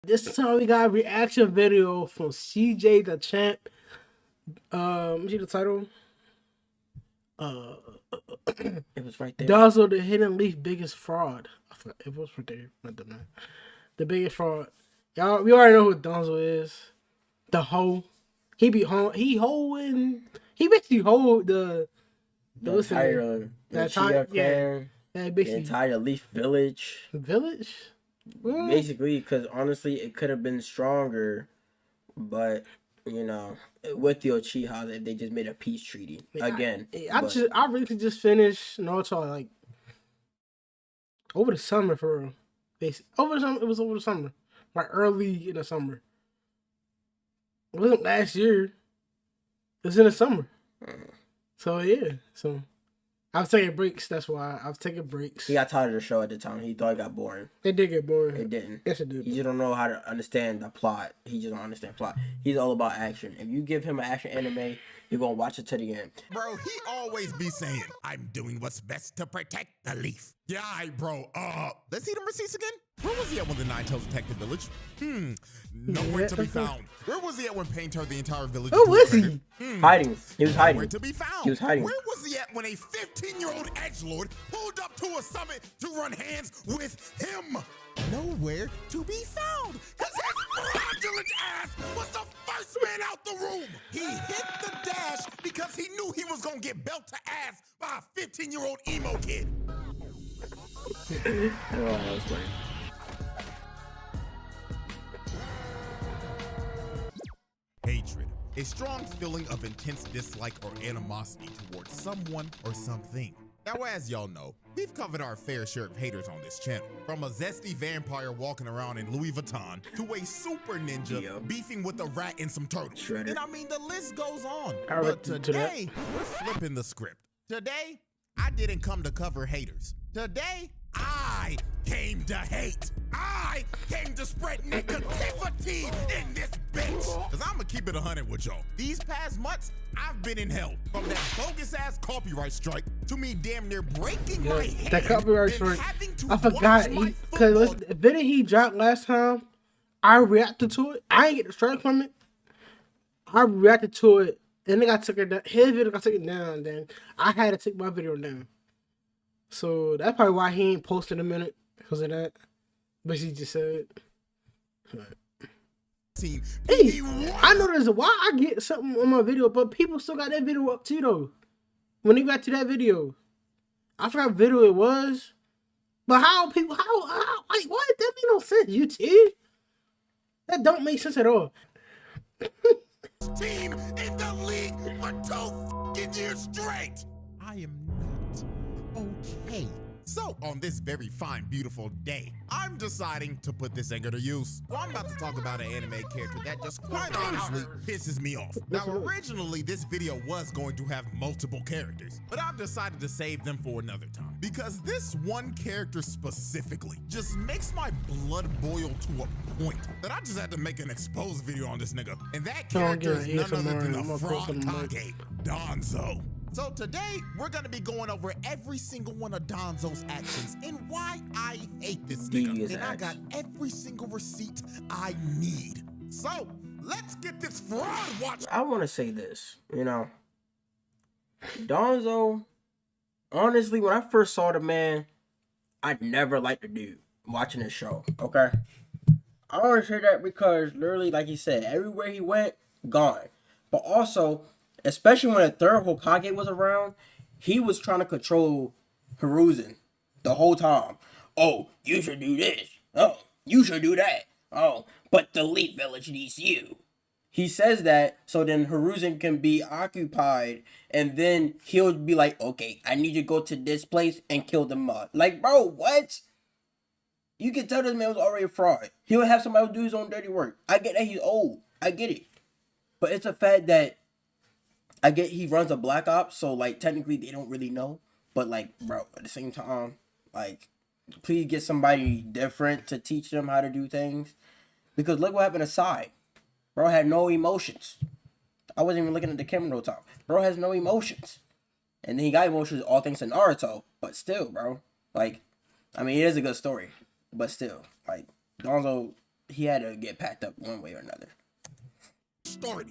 This time we got a reaction video from CJ the Champ. Let me see the title. It was right there. Danzo, the Hidden Leaf biggest fraud. I forgot it was right there. Not the man. The biggest fraud. Y'all, we already know who Danzo is. The hoe. He be home. He hoeing. He basically hold the entire Uchiha clan, the entire Leaf Village. Village. Well, basically, because honestly, it could have been stronger, but you know, with the Uchiha, they just made a peace treaty again. I really just finished Naruto like over the summer for real. Over the summer, it was over the summer, like early in the summer. It wasn't last year. It was in the summer. So yeah, so I was taking breaks. That's why I was taking breaks. He got tired of the show at the time. He thought it got boring. It did get boring. It didn't. Yes, it did. He just don't know how to understand the plot. He just don't understand plot. He's all about action. If you give him an action anime, you're gonna watch it to the end. Bro, he always be saying, "I'm doing what's best to protect the leaf." Yeah, bro. Let's see them receipts again. Where was he at when the Nine-Tails attacked the village? Nowhere to be found. Where was he at when Pain turned the entire village? Who was he? Hiding. He was hiding. Nowhere to be found. He was hiding. Where was he at when a 15-year-old edgelord pulled up to a summit to run hands with him? Nowhere to be found. Because his fraudulent ass was the first man out the room. He hit the dash because he knew he was going to get belt to ass by a 15-year-old emo kid. That was funny. Hatred, a strong feeling of intense dislike or animosity towards someone or something. Now, as y'all know, we've covered our fair share of haters on this channel. From a zesty vampire walking around in Louis Vuitton to a super ninja beefing with a rat and some turtles. And I mean, the list goes on. But today, we're flipping the script. Today, I didn't come to cover haters. Today, I came to hate. I came to spread negativity in this bitch. Cause I'ma keep it 100 with y'all. These past months, I've been in hell. From that bogus ass copyright strike to me damn near breaking my head. That copyright strike. I forgot because the video he dropped last time, I reacted to it. I ain't get the strike from it. I reacted to it. And then I took it down. His video got taken down. Then I had to take my video down. So that's probably why he ain't posted a minute because of that. But he just said. Hey, I noticed why I get something on my video, but people still got that video up too though. When they got to that video, I forgot what video it was. But how like what? That make no sense, YouTube. That don't make sense at all. Team in the league for 2 fucking years straight. I am not okay. So on this very fine, beautiful day, I'm deciding to put this anger to use. So I'm about to talk about an anime character that just quite honestly pisses me off. Now, originally, this video was going to have multiple characters, but I've decided to save them for another time because this one character specifically just makes my blood boil to a point that I just had to make an exposed video on this nigga. And that character is none other than the Third Hokage, Danzo. So today, we're gonna be going over every single one of Danzo's actions and why I hate this nigga. And I got every single receipt I need. So, let's get this fraud watch. I wanna say this, you know. Danzo, honestly, when I first saw the man, I never liked the dude watching this show, okay? I only say that because literally, like he said, everywhere he went, gone. But also, especially when the Third Hokage was around, he was trying to control Hiruzen the whole time. Oh, you should do this. Oh, you should do that. Oh, but the Leaf Village needs you. He says that so then Hiruzen can be occupied, and then he'll be like, okay, I need you to go to this place and kill the mud. Like, bro, what? You can tell this man was already a fraud. He'll have somebody do his own dirty work. I get that he's old. I get it. But it's a fact that I get he runs a Black Ops, so, like, technically they don't really know. But, like, bro, at the same time, like, please get somebody different to teach them how to do things. Because look what happened to Sai. Bro had no emotions. I wasn't even looking at the camera no time. Bro has no emotions. And then he got emotions all thanks to Naruto. But still, bro. Like, I mean, it is a good story. But still, like, Danzo he had to get packed up one way or another. Started.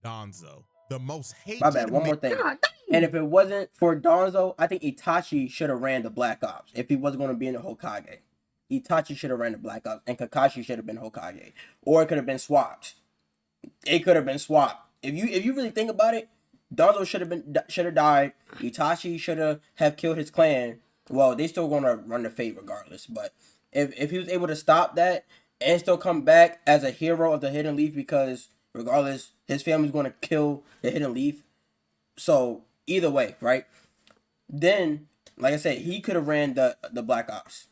Danzo, the most hated. My bad. One more thing. And if it wasn't for Danzo, I think Itachi should have ran the Black Ops. If he wasn't going to be in the Hokage, Itachi should have ran the Black Ops, and Kakashi should have been Hokage, or it could have been swapped. It could have been swapped. If you really think about it, Danzo should have died. Itachi should have killed his clan. Well, they still gonna run the fate regardless. But if he was able to stop that and still come back as a hero of the Hidden Leaf, because regardless, his family's gonna kill the Hidden Leaf. So either way, right? Then, like I said, he could have ran the Black Ops.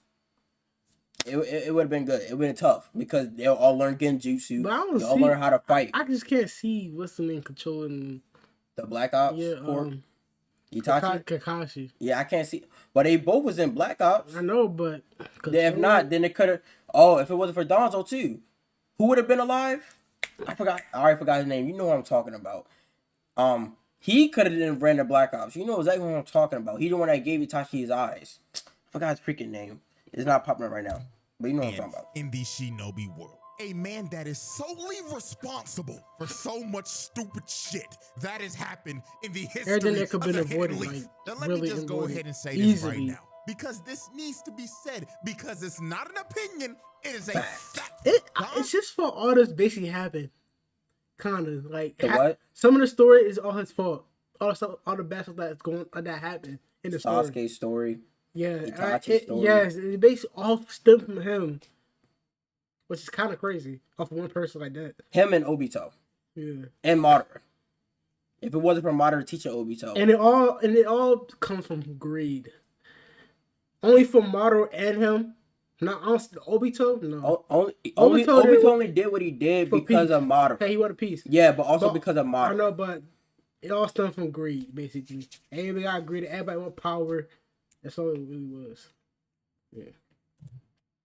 It would have been good. It would have been tough because they'll all learn Genjutsu. They'll all learn how to fight. I just can't see what's the name controlling the Black Ops. Yeah, Itachi? Kakashi. Yeah, I can't see. But they both was in Black Ops. I know, but if not, then it could have. Oh, if it wasn't for Danzo too, who would have been alive? I already forgot his name. You know what I'm talking about. He could have ran the Black Ops. You know exactly what I'm talking about. He the one that gave Itachi his eyes. I forgot his freaking name. It's not popping up right now. But you know what I'm talking about. In the shinobi world, a man that is solely responsible for so much stupid shit that has happened in the history of the Hidden Leaf. Now let me just go ahead and say this right now, because this needs to be said, because it's not an opinion, it is a fact. It's just for all this basically happened. Kind of like what? Some of the story is all his fault. All the bad stuff that happened in the story. Sasuke's story. Yeah, yes, it basically all stemmed from him, which is kind of crazy. Off of one person like that. Him and Obito. Yeah. And Madara. If it wasn't for Madara teaching Obito. And it all comes from greed. Only for Madara and him. Not Obito. No. Obito only did what he did because of Madara. Hey, he wanted peace. Yeah, but also because of Madara. I know, but it all stemmed from greed, basically. Everybody got greedy. Everybody want power. That's all it really was. Yeah.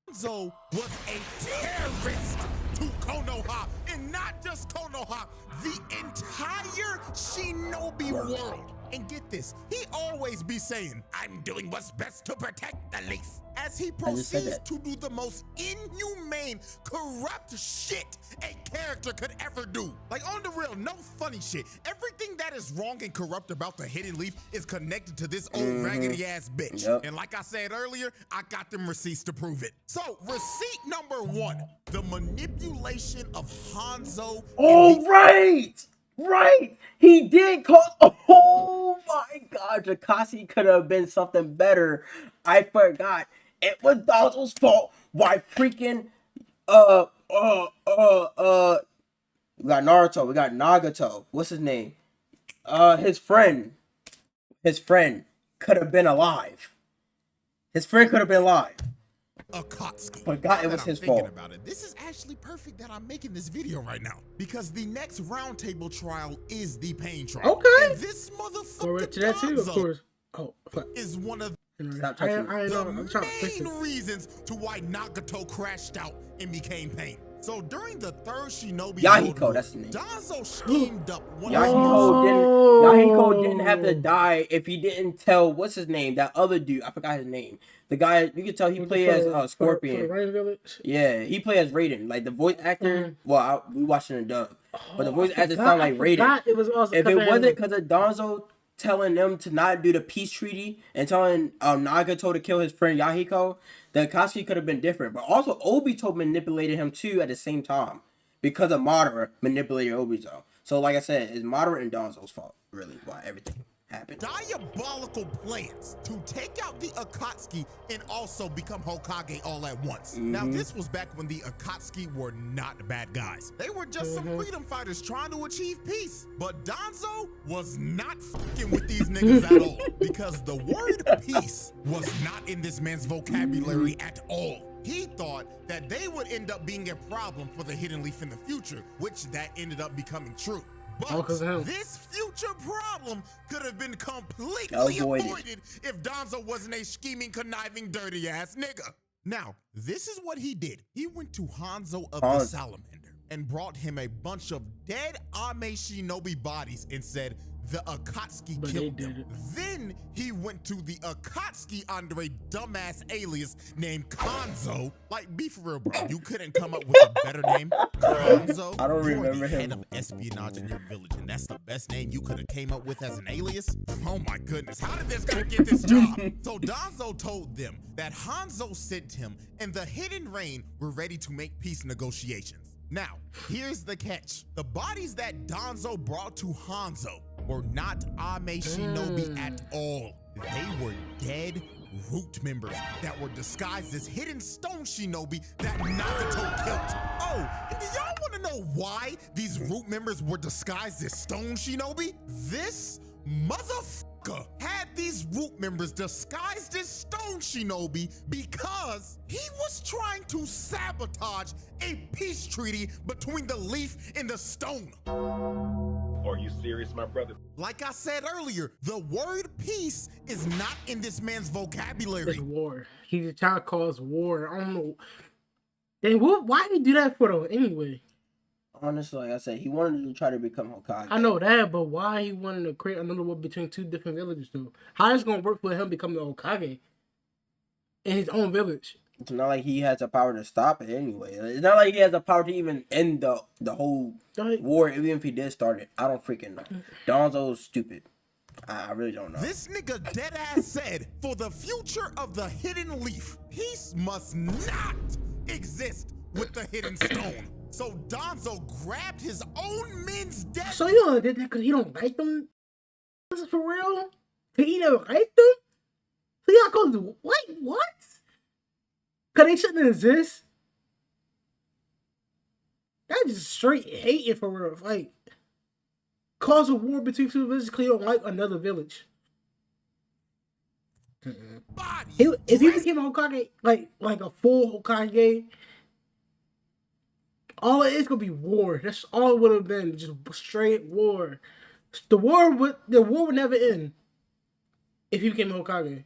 Hanzo was a terrorist to Konoha, and not just Konoha, the entire shinobi world. And get this, he always be saying, "I'm doing what's best to protect the leaf," as he proceeds to do the most inhumane, corrupt shit a character could ever do. Like, on the real, no funny shit. Everything that is wrong and corrupt about the Hidden Leaf is connected to this old raggedy ass bitch. Yep. And like I said earlier, I got them receipts to prove it. So, receipt number 1, the manipulation of Hanzo. Oh, right. He did call. Oh my God, Kakashi could have been something better. I forgot. It was Danzo's fault. Why freaking we got Naruto, we got Nagato. What's his name? His friend could have been alive. Akatsuki. Forgot it was his fault. About it, this is actually perfect that I'm making this video right now, because the next roundtable trial is the pain trial. Okay. And this motherfucker Go right to that too, of course. Oh, fuck. Is one of I know. the I'm trying to fix main it. reasons to why Nagato crashed out and became pain. So during the third Shinobi Yahiko, that's his name. Danzo schemed up one Yahiko didn't have to die if he didn't tell what's his name, that other dude. I forgot his name. The guy, you can tell he played as Scorpion. For Rain Village? Yeah, he played as Raiden. Like the voice actor. Well, we watched it in dub, but the voice actor sound like Raiden. It was also if it wasn't because of Danzo telling them to not do the peace treaty and telling Nagato to kill his friend Yahiko, the Akashi could have been different. But also Obito manipulated him too at the same time because of Madara manipulated Obito. So like I said, it's Madara and Danzo's fault, really, why everything happened. Diabolical plans to take out the Akatsuki and also become Hokage all at once. Now, this was back when the Akatsuki were not bad guys. They were just some freedom fighters trying to achieve peace. But Danzo was not fucking with these niggas at all, because the word peace was not in this man's vocabulary at all. He thought that they would end up being a problem for the Hidden Leaf in the future, which that ended up becoming true. But this future problem could have been completely avoided if Danzo wasn't a scheming, conniving, dirty ass nigga. Now, this is what he did. He went to Hanzo of the Salamander and brought him a bunch of dead Ame Shinobi bodies and said the Akatsuki killed them. Then he went to the Akatsuki under a dumbass alias named Hanzo. Like, be for real, bro. You couldn't come up with a better name? Hanzo? I don't You're remember the head him. of espionage in your village, and that's the best name you could have came up with as an alias? Oh my goodness, how did this guy get this job? So Danzo told them that Hanzo sent him and the Hidden Rain were ready to make peace negotiations. Now, here's the catch. The bodies that Danzo brought to Hanzo were not Ame Shinobi at all. They were dead root members that were disguised as hidden stone shinobi that Nagato killed. Oh, and do y'all want to know why these root members were disguised as stone shinobi? This motherfucker had these root members disguised as stone shinobi because he was trying to sabotage a peace treaty between the leaf and the stone. Are you serious, my brother? Like I said earlier, the word peace is not in this man's vocabulary. It's war. He's just trying to cause war. I don't know. Then why did he do that for though anyway? Honestly, like I said, he wanted to try to become Hokage. I know that, but why he wanted to create another war between two different villages though? How is it gonna work for him becoming the Hokage in his own village? It's not like he has the power to stop it anyway. It's not like he has the power to even end the whole war, even if he did start it. I don't freaking know. Danzo's stupid. I really don't know. This nigga deadass said, for the future of the hidden leaf, peace must not exist with the hidden stone. So Danzo grabbed his own men's death. So you only did that because he don't like them? This is for real? He never liked them? So y'all go to what? Cause they shouldn't exist. That's just straight hating for real. Like, cause a war between two villages because you don't like another village. If he became a Hokage, like a full Hokage, all it is gonna be war. That's all it would have been, just straight war. The war would never end if he became a Hokage.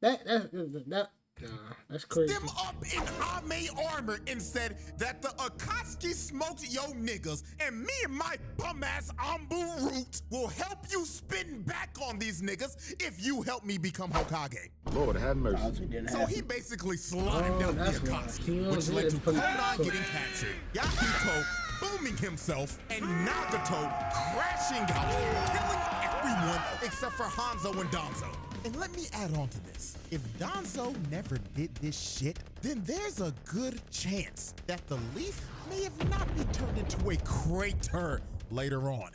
Nah, that's crazy. Them up in Ame armor and said that the Akatsuki smoked yo niggas, and me and my bum ass Ambu root will help you spin back on these niggas if you help me become Hokage. Lord have mercy. So he basically slimed down the Akatsuki, which led to Konan getting captured, Yahito booming himself, and Nagato crashing out, killing everyone except for Hanzo and Danzo. And let me add on to this. If Danzo never did this shit, then there's a good chance that the leaf may have not been turned into a crater later on.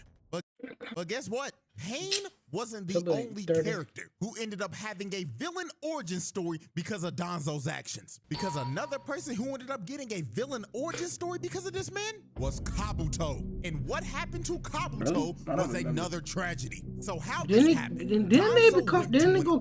But guess what? Pain wasn't the only character who ended up having a villain origin story because of Danzo's actions. Because another person who ended up getting a villain origin story because of this man was Kabuto. And what happened to Kabuto was another tragedy. So how this happened? Didn't they go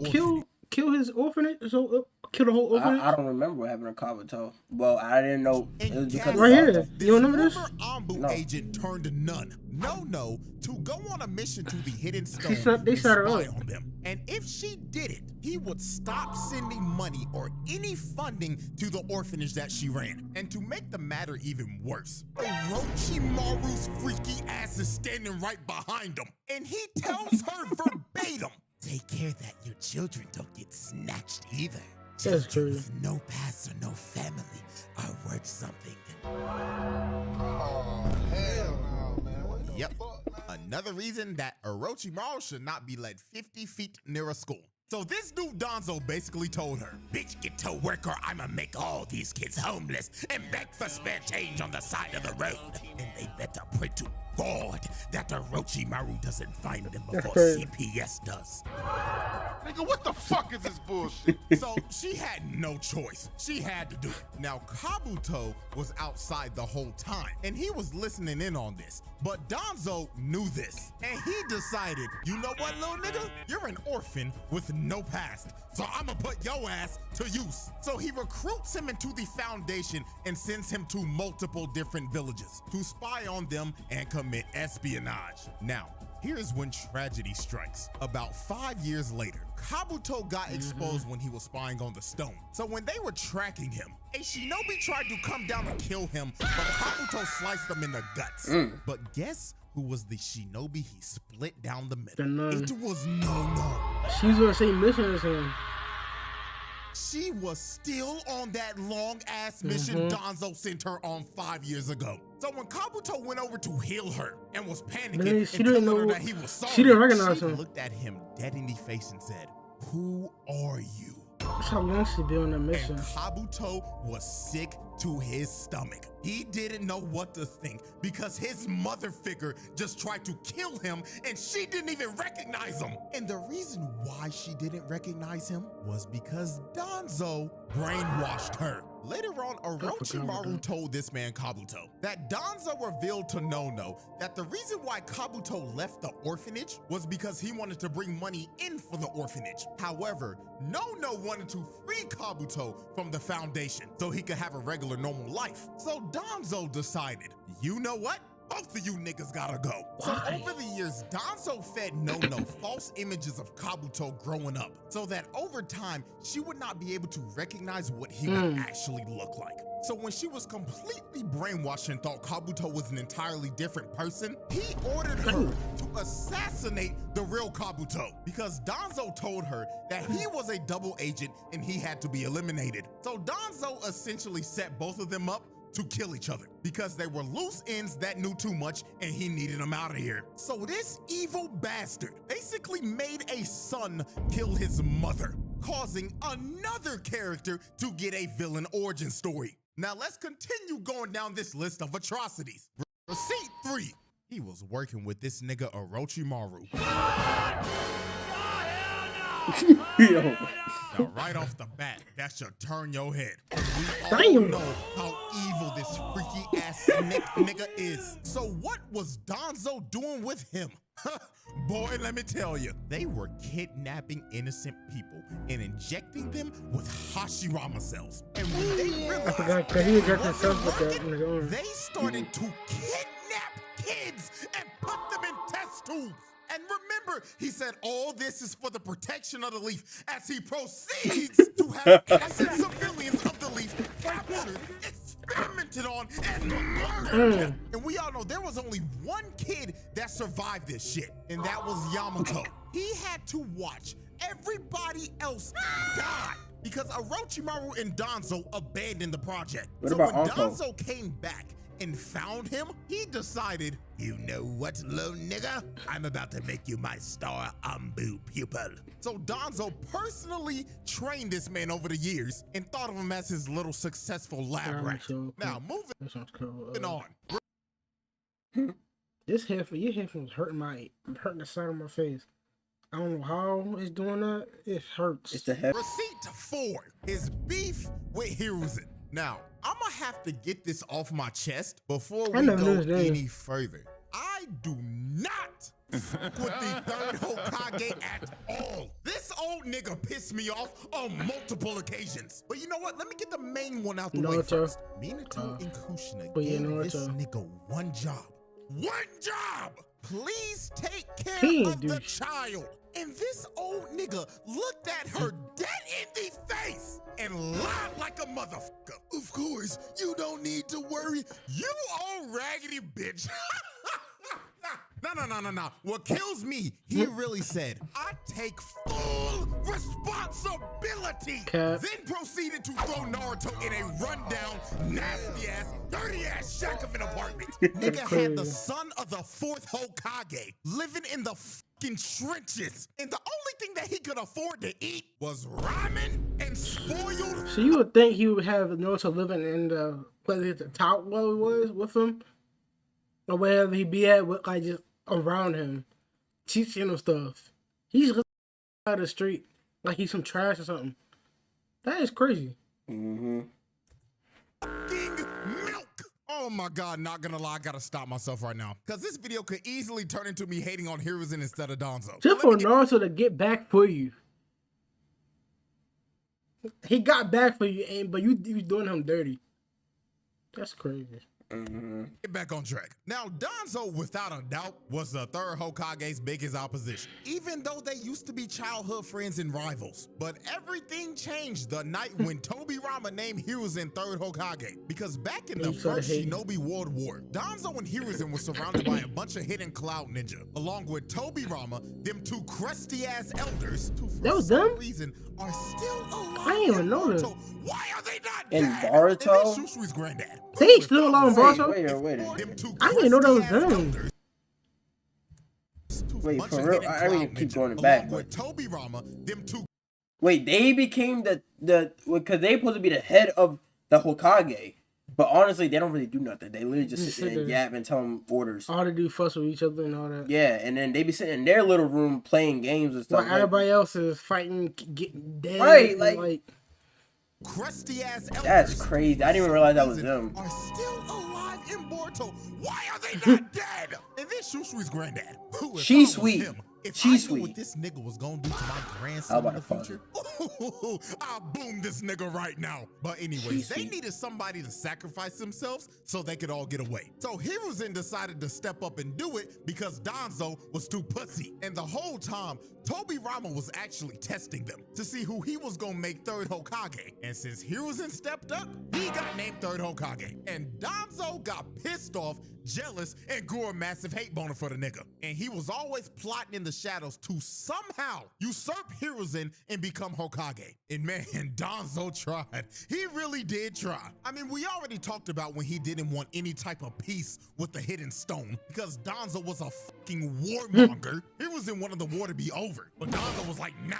kill his orphanage? So kill the whole orphanage? I don't remember what happened to Kabuto. Well, I didn't know it was because right here. You don't remember this? Ambu agent turned none. No, to go on a mission to the hidden stone They set her spy up. on them. And if she did it, he would stop sending money or any funding to the orphanage that she ran. And to make the matter even worse, Orochimaru's freaky ass is standing right behind him. And he tells her verbatim, take care that your children don't get snatched either. That's true. With no past or no family are worth something. Oh, hell no, man. What the Yep. fuck, man? Another reason that Orochimaru should not be led 50 feet near a school. So this dude Danzo basically told her, bitch, get to work or I'ma make all these kids homeless and beg for spare change on the side of the road. And they better pray to God that Orochimaru doesn't find them before CPS does. Nigga, what the fuck is this bullshit? So she had no choice. She had to do it. Now, Kabuto was outside the whole time, and he was listening in on this. But Danzo knew this, and he decided, you know what, little nigga? You're an orphan with no past, so I'ma put your ass to use. So he recruits him into the Foundation and sends him to multiple different villages to spy on them and commit espionage. Now, here's when tragedy strikes. About 5 years later, Kabuto got exposed when he was spying on the stone. So when they were tracking him, a shinobi tried to come down and kill him, but Kabuto sliced him in the guts. But guess who was the shinobi he split down the middle? It was No. She's on the same mission as him. She was still on that long-ass mission Danzo sent her on 5 years ago. So when Kabuto went over to heal her and was panicking She and didn't telling her know, that he was sorry, she didn't recognize she him. looked at him dead in the face and said, "Who are you?" That's how long she been on that mission. And Kabuto was sick to his stomach. He didn't know what to think because his mother figure just tried to kill him and she didn't even recognize him. And the reason why she didn't recognize him was because Danzo brainwashed her. Later on, Orochimaru told this man Kabuto that Danzo revealed to Nono that the reason why Kabuto left the orphanage was because he wanted to bring money in for the orphanage. However, Nono wanted to free Kabuto from the foundation so he could have a regular normal life. So Danzo decided, you know what? Both of you niggas gotta go. So over the years, Danzo fed Nono false images of Kabuto growing up so that over time, she would not be able to recognize what he would actually look like. So when she was completely brainwashed and thought Kabuto was an entirely different person, he ordered her to assassinate the real Kabuto because Danzo told her that he was a double agent and he had to be eliminated. So Danzo essentially set both of them up to kill each other because they were loose ends that knew too much and he needed them out of here. So this evil bastard basically made a son kill his mother, causing another character to get a villain origin story. Now let's continue going down this list of atrocities. Receipt 3. He was working with this nigga Orochimaru. Now, right off the bat, that should turn your head. We all know how evil this freaky ass nigga is. So what was Danzo doing with him? Boy, let me tell you, they were kidnapping innocent people and injecting them with Hashirama cells. And when they realized they started to kidnap kids and put them in test tubes. And remember, he said all this is for the protection of the leaf as he proceeds to have innocent civilians of the leaf captured, experimented on, and murdered. And we all know there was only one kid that survived this shit, and that was Yamato. He had to watch everybody else die because Orochimaru and Danzo abandoned the project. So when Danzo came back and found him, he decided, you know what, little nigga? I'm about to make you my star Ambu pupil. So Danzo personally trained this man over the years and thought of him as his little successful lab rat. Now, moving on. This your headphones hurting the side of my face. I don't know how it's doing that. It hurts. It's the head. Receipt 4. His beef with Hiruzen. Now, I'm gonna have to get this off my chest before we go any further. I do not fuck with the Third Hokage at all. This old nigga pissed me off on multiple occasions. But you know what? Let me get the main one out the way first. Minato and Kushina gave this nigga one job. One job! Please take care of the child. And this old nigga looked at her dead in the face and lied like a motherfucker. Of course, you don't need to worry. You old raggedy bitch. No. What kills me, he really said, I take full responsibility. Then proceeded to throw Naruto in a rundown, nasty ass, dirty ass shack of an apartment. Nigga had the son of the 4th Hokage living in the fucking trenches. And the only thing that he could afford to eat was ramen and spoiled. So you would think he would have Naruto living in the top level was with him? Or wherever he be at, with, like, just around him, teaching him stuff. He's just out of the street like he's some trash or something. That is crazy. Milk. Oh my God, not gonna lie, I gotta stop myself right now. Because this video could easily turn into me hating on Hiruzen instead of Danzo. Just for Naruto to get back for you. He got back for you, but you doing him dirty. That's crazy. Get back on track. Now, Danzo, without a doubt, was the third Hokage's biggest opposition, even though they used to be childhood friends and rivals. But everything changed the night when Tobirama named Hiruzen third Hokage. Because back in the first Shinobi World War, Danzo and Hiruzen were surrounded by a bunch of hidden cloud ninja, along with Tobirama, them two crusty-ass elders, who for some reason are still alive. I didn't even know that. Why are they not In dead? Boruto? And Shushui's granddad. They still alive in Boruto? Wait. I didn't know that was them. Wait, for real? I mean, keep going back. But... Wait, they became the because they supposed to be the head of the Hokage. But honestly, they don't really do nothing. They literally just sit there and yap and tell them orders. All they do fuss with each other and all that. Yeah, and then they be sitting in their little room playing games and stuff. While everybody else is fighting, getting dead. Right, like crusty ass elders. That's crazy. I didn't even realize that was them. Are still alive in Boruto. Why are they not dead? And then Shushui's granddad. She's sweet. She's sweet. What this nigga was gonna do to my grandson in the future? I'll boom this nigga right now. But anyways, they needed somebody to sacrifice themselves so they could all get away. So Hiruzen decided to step up and do it because Danzo was too pussy. And the whole time, Tobirama was actually testing them to see who he was gonna make third Hokage. And since Hiruzen stepped up, he got named third Hokage. And Danzo got pissed off, jealous, and grew a massive hate boner for the nigga. And he was always plotting in the shadows to somehow usurp Hiruzen and become Hokage. And man, Danzo tried. He really did try. I mean, we already talked about when he didn't want any type of peace with the hidden stone because Danzo was a fucking warmonger. Hiruzen wanted the war to be over, but Danzo was like, nah,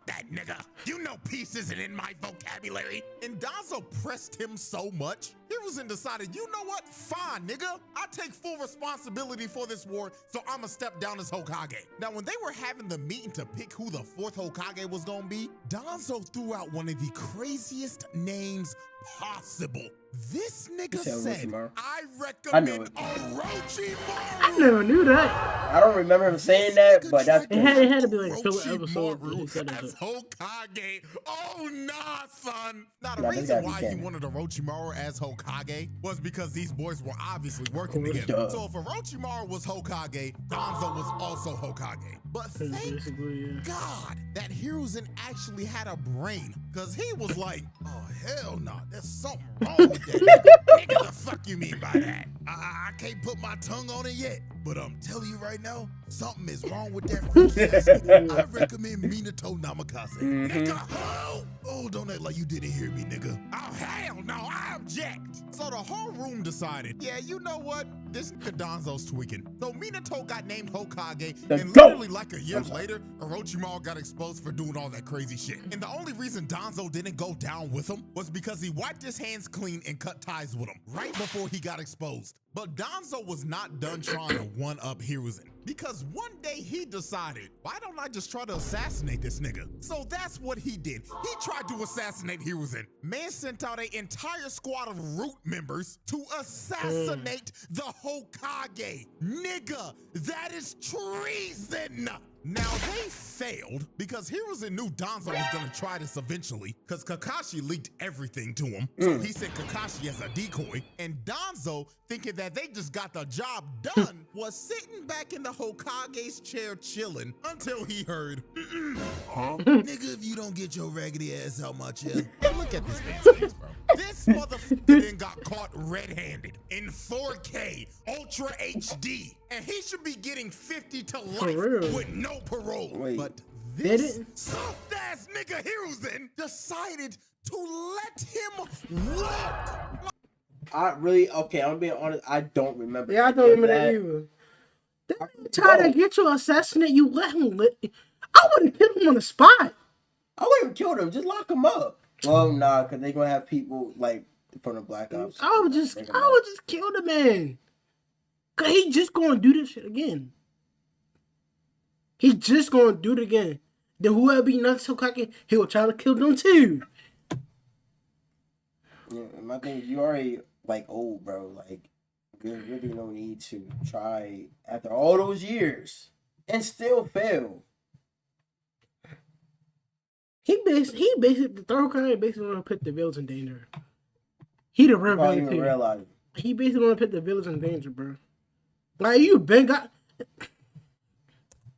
that nigga. You know peace isn't in my vocabulary. And Danzo pressed him so much, Hiruzen decided, you know what? Fine, nigga. I take full responsibility for this war, so I'ma step down as Hokage. Now, when they were having the meeting to pick who the fourth Hokage was gonna be, Danzo threw out one of the craziest names possible. This nigga said, I recommend Orochimaru. I never knew that. I don't remember him saying that, but that's it had to be like a filler episode. As Hokage. Oh nah, son. Now the reason why he wanted Orochimaru as Hokage was because these boys were obviously working together. So if Orochimaru was Hokage, Danzo was also Hokage. But thank God that Hiruzen actually had a brain, because he was like, oh hell no, there's something wrong with that. Nigga, the fuck you mean by that? I can't put my tongue on it yet, but I'm telling you right now, something is wrong with that freaky ass nigga. I recommend Minato Namikaze. Nigga, oh, don't act like you didn't hear me, nigga. Oh, hell no, I object. So the whole room decided, yeah, you know what? This nigga Danzo's tweaking. So Minato got named Hokage, and literally like a year later, Orochimaru got exposed for doing all that crazy shit. And the only reason Danzo didn't go down with him was because he wiped his hands clean and cut ties with him right before he got exposed. But Danzo was not done trying to one-up Hiruzen, because one day he decided, why don't I just try to assassinate this nigga? So that's what he did. He tried to assassinate Hiruzen. Man sent out an entire squad of root members to assassinate the Hokage. Nigga, that is treason. Now they failed because Hiruzen knew Danzo was gonna try this eventually, because Kakashi leaked everything to him. So he sent Kakashi as a decoy, and Danzo, thinking that they just got the job done, was sitting back in the Hokage's chair chilling until he heard, nigga, if you don't get your raggedy ass out my chair. Look at this man's face, bro. This motherfucker then got caught red-handed in 4K Ultra HD, and he should be getting 50 to life with no parole. But this soft-ass nigga Hiruzen decided to let him walk. I'm being honest, I don't remember. Yeah, I don't remember that either. They tried to get you to assassinate, you let him live. I would have killed him on the spot. I wouldn't have killed him, just lock him up. Well, nah, because they're going to have people, like, from the Black Ops. I would just kill the man. Because he just going to do this shit again. He just going to do it again. Then whoever be nuts so cocky, he will try to kill them too. Yeah, my thing is, you already, like, old, bro. Like, there's really no need to try after all those years and still fail. He basically the third Hokage basically want to put the villains in danger. He the real villain too. he basically want to put the village in danger, bro. Like you been got.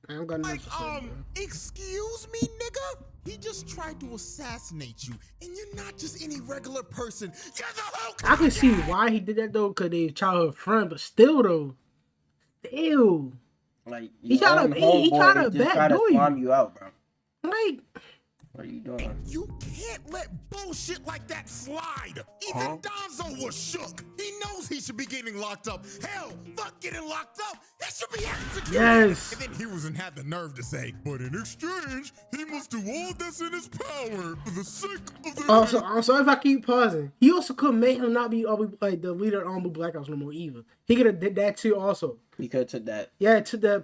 I don't got nothing Like, to say, bro. excuse me, nigga? He just tried to assassinate you, and you're not just any regular person. You're the Hokage! I can see why he did that though, cause they childhood friend, but still though, still, Like He tryna- own he homeboy tryna just try to backdoor you. slime you out, bro. like, What are you doing? You can't let bullshit like that slide. Even Danzo was shook. He knows he should be getting locked up. Hell, fuck getting locked up. He should be executed. Yes. And then Hiruzen had the nerve to say, but in exchange, he must do all that's in his power for the sake of the... also, I'm sorry if I keep pausing. He also could make him not be like the leader on Blue Black Ops no more either. He could have did that too also. He could have took that Yeah, to the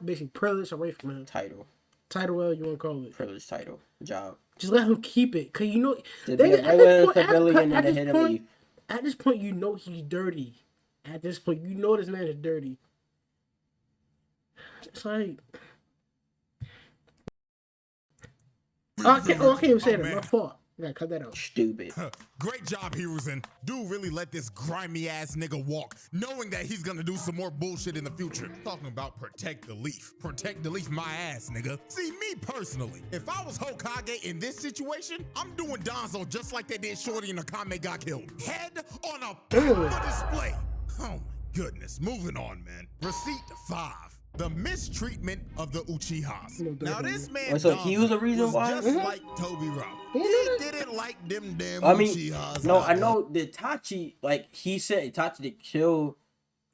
basically privilege away from him. title, Title, you want to call it. privilege title, job. Just let him keep it, cause you know To be a regular civilian and a hit him leave. at this point, you know he's dirty. At this point, you know this man is dirty. It's like I can't even say that. My fault. I gotta cut that out. Stupid. Great job, Hiruzen. Dude really let this grimy ass nigga walk, knowing that he's gonna do some more bullshit in the future. Talking about protect the leaf. Protect the leaf my ass, nigga. See, me personally, if I was Hokage in this situation, I'm doing Danzo just like they did Shorty and Akame got killed. Head on a for display. Oh my goodness. Moving on, man. Receipt 5. The mistreatment of the Uchihas. Now this man So he was the reason why? just like Toby Rob. He didn't like them damn I mean, Uchihas. no, out I there. know that Itachi, like he said, Itachi to kill.